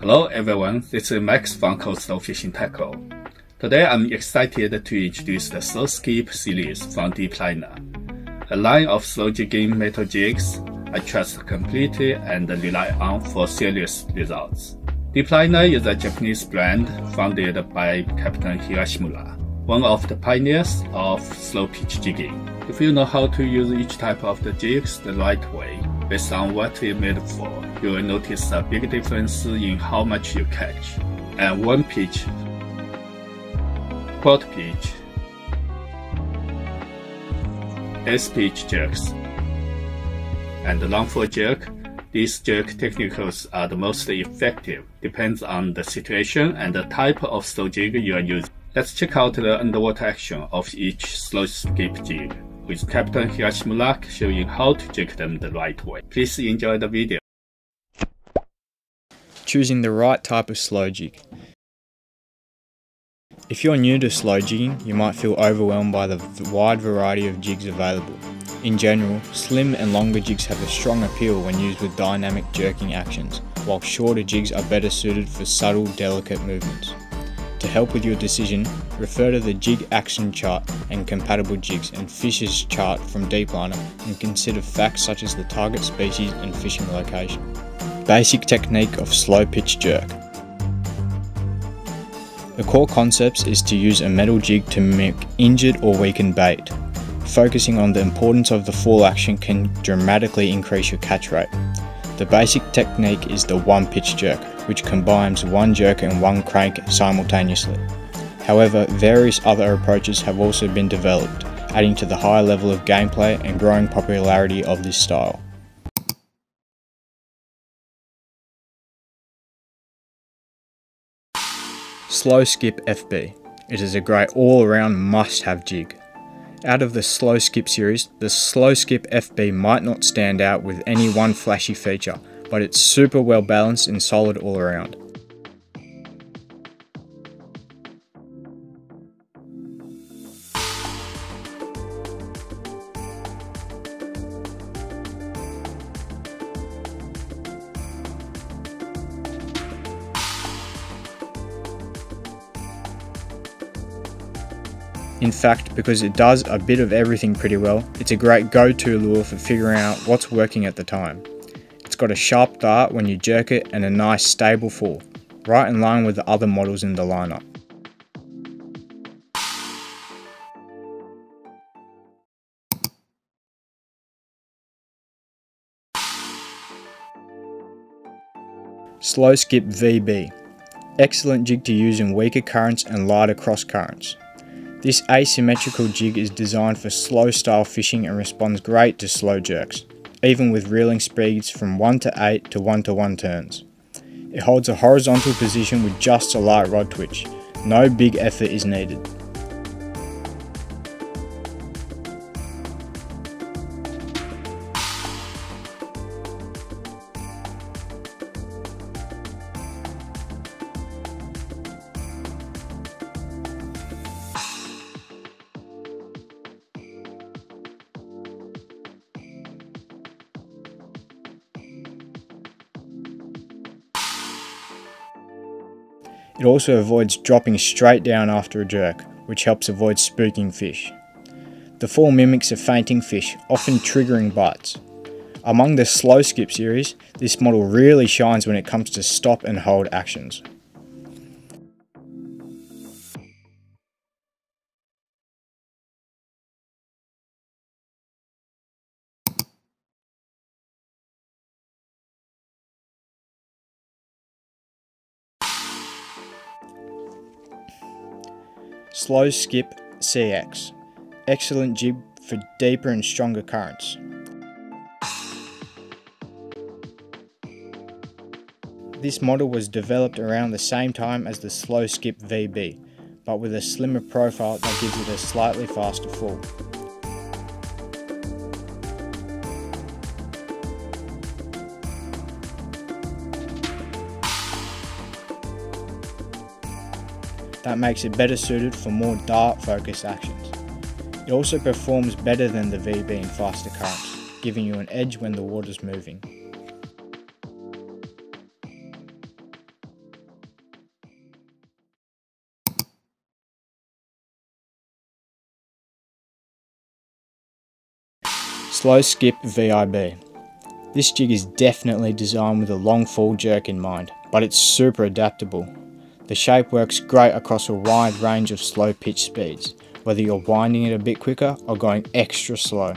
Hello everyone, this is Max from Coastal Fishing Tackle. Today I'm excited to introduce the Slow Skip series from Deepliner, a line of slow jigging metal jigs I trust completely and rely on for serious results. Deepliner is a Japanese brand founded by Captain Higashimura, one of the pioneers of slow pitch jigging. If you know how to use each type of the jigs the right way, based on what it's made for, you will notice a big difference in how much you catch. And one pitch, quarter pitch, eighth pitch jerks, and long fork jerk. These jerk techniques are the most effective, depends on the situation and the type of slow jig you are using. Let's check out the underwater action of each slow skip jig, with Captain Higashimura showing how to jig them the right way. Please enjoy the video. Choosing the right type of slow jig. If you're new to slow jigging, you might feel overwhelmed by the wide variety of jigs available. In general, slim and longer jigs have a strong appeal when used with dynamic jerking actions, while shorter jigs are better suited for subtle, delicate movements. To help with your decision, refer to the jig action chart and compatible jigs and fishes chart from Deepliner, and consider facts such as the target species and fishing location. Basic technique of slow pitch jerk. The core concepts is to use a metal jig to mimic injured or weakened bait. Focusing on the importance of the fall action can dramatically increase your catch rate. The basic technique is the one pitch jerk, which combines one jerk and one crank simultaneously. However, various other approaches have also been developed, adding to the high level of gameplay and growing popularity of this style. Slow Skip FB. It is a great all-around must-have jig. Out of the Slow Skip series, the Slow Skip FB might not stand out with any one flashy feature, but it's super well balanced and solid all around. In fact, because it does a bit of everything pretty well, it's a great go-to lure for figuring out what's working at the time. It's got a sharp dart when you jerk it and a nice stable fall, right in line with the other models in the lineup. Slow Skip VB. Excellent jig to use in weaker currents and lighter cross currents. This asymmetrical jig is designed for slow style fishing and responds great to slow jerks, even with reeling speeds from 1 to 8 to 1 to 1 turns. It holds a horizontal position with just a light rod twitch. No big effort is needed. It also avoids dropping straight down after a jerk, which helps avoid spooking fish. The fall mimics a fainting fish, often triggering bites. Among the Slow Skip series, this model really shines when it comes to stop and hold actions. Slow Skip CX. Excellent jig for deeper and stronger currents. This model was developed around the same time as the Slow Skip VB, but with a slimmer profile that gives it a slightly faster fall. That makes it better suited for more dart focused actions. It also performs better than the VB in faster currents, giving you an edge when the water's moving. Slow SKIP Vib. This jig is definitely designed with a long fall jerk in mind, but it's super adaptable. The shape works great across a wide range of slow pitch speeds, whether you're winding it a bit quicker or going extra slow.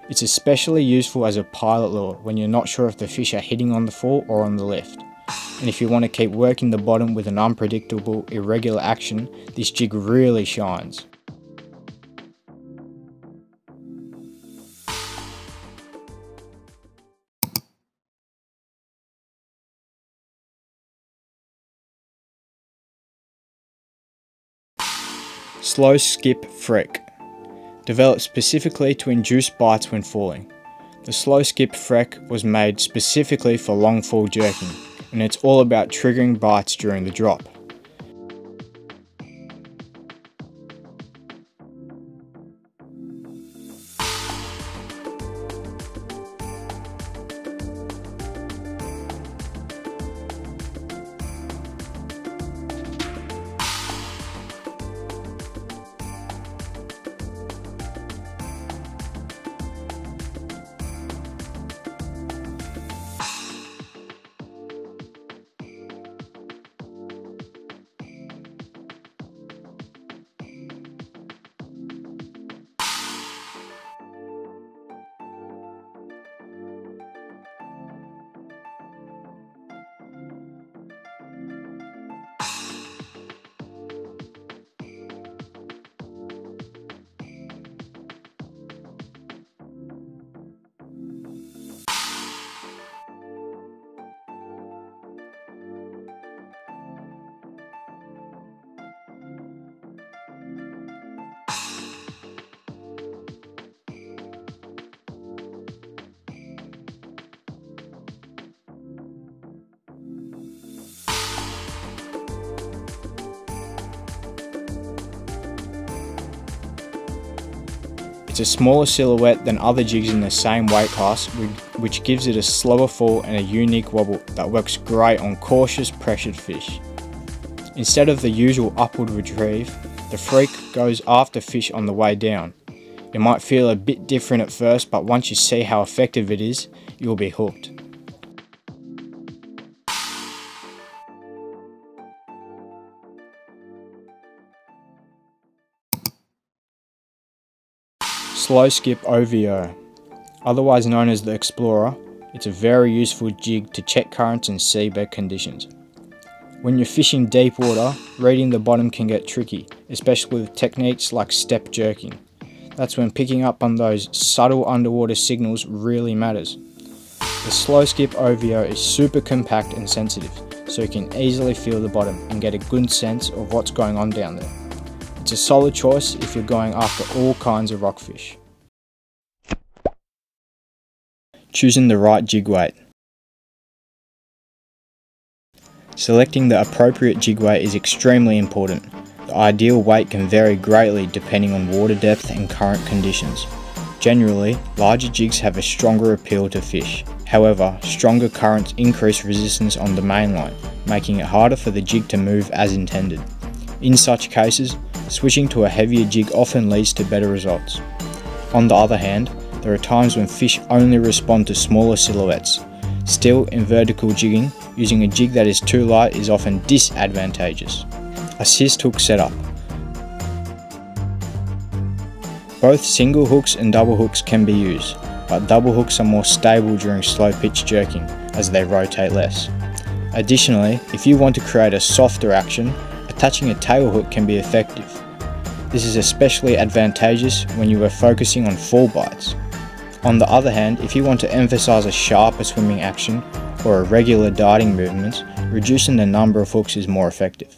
It's especially useful as a pilot lure when you're not sure if the fish are hitting on the fall or on the lift. And if you want to keep working the bottom with an unpredictable, irregular action, this jig really shines. Slow SKIP Freq. Developed specifically to induce bites when falling. The slow SKIP Freq was made specifically for long fall jerking, and it's all about triggering bites during the drop. It's a smaller silhouette than other jigs in the same weight class, which gives it a slower fall and a unique wobble that works great on cautious, pressured fish. Instead of the usual upward retrieve, the Freq goes after fish on the way down. It might feel a bit different at first, but once you see how effective it is, you'll be hooked. Slow SKIP Ovo. Otherwise known as the Explorer, it's a very useful jig to check currents and seabed conditions. When you're fishing deep water, reading the bottom can get tricky, especially with techniques like step jerking. That's when picking up on those subtle underwater signals really matters. The Slow SKIP Ovo is super compact and sensitive, so you can easily feel the bottom and get a good sense of what's going on down there. It's a solid choice if you're going after all kinds of rockfish. Choosing the right jig weight. Selecting the appropriate jig weight is extremely important. The ideal weight can vary greatly depending on water depth and current conditions. Generally, larger jigs have a stronger appeal to fish. However, stronger currents increase resistance on the mainline, making it harder for the jig to move as intended. In such cases, switching to a heavier jig often leads to better results. On the other hand, there are times when fish only respond to smaller silhouettes. Still, in vertical jigging, using a jig that is too light is often disadvantageous. Assist hook setup. Both single hooks and double hooks can be used, but double hooks are more stable during slow pitch jerking, as they rotate less. Additionally, if you want to create a softer action, attaching a tail hook can be effective. This is especially advantageous when you are focusing on fall bites. On the other hand, if you want to emphasize a sharper swimming action or a regular darting movement, reducing the number of hooks is more effective.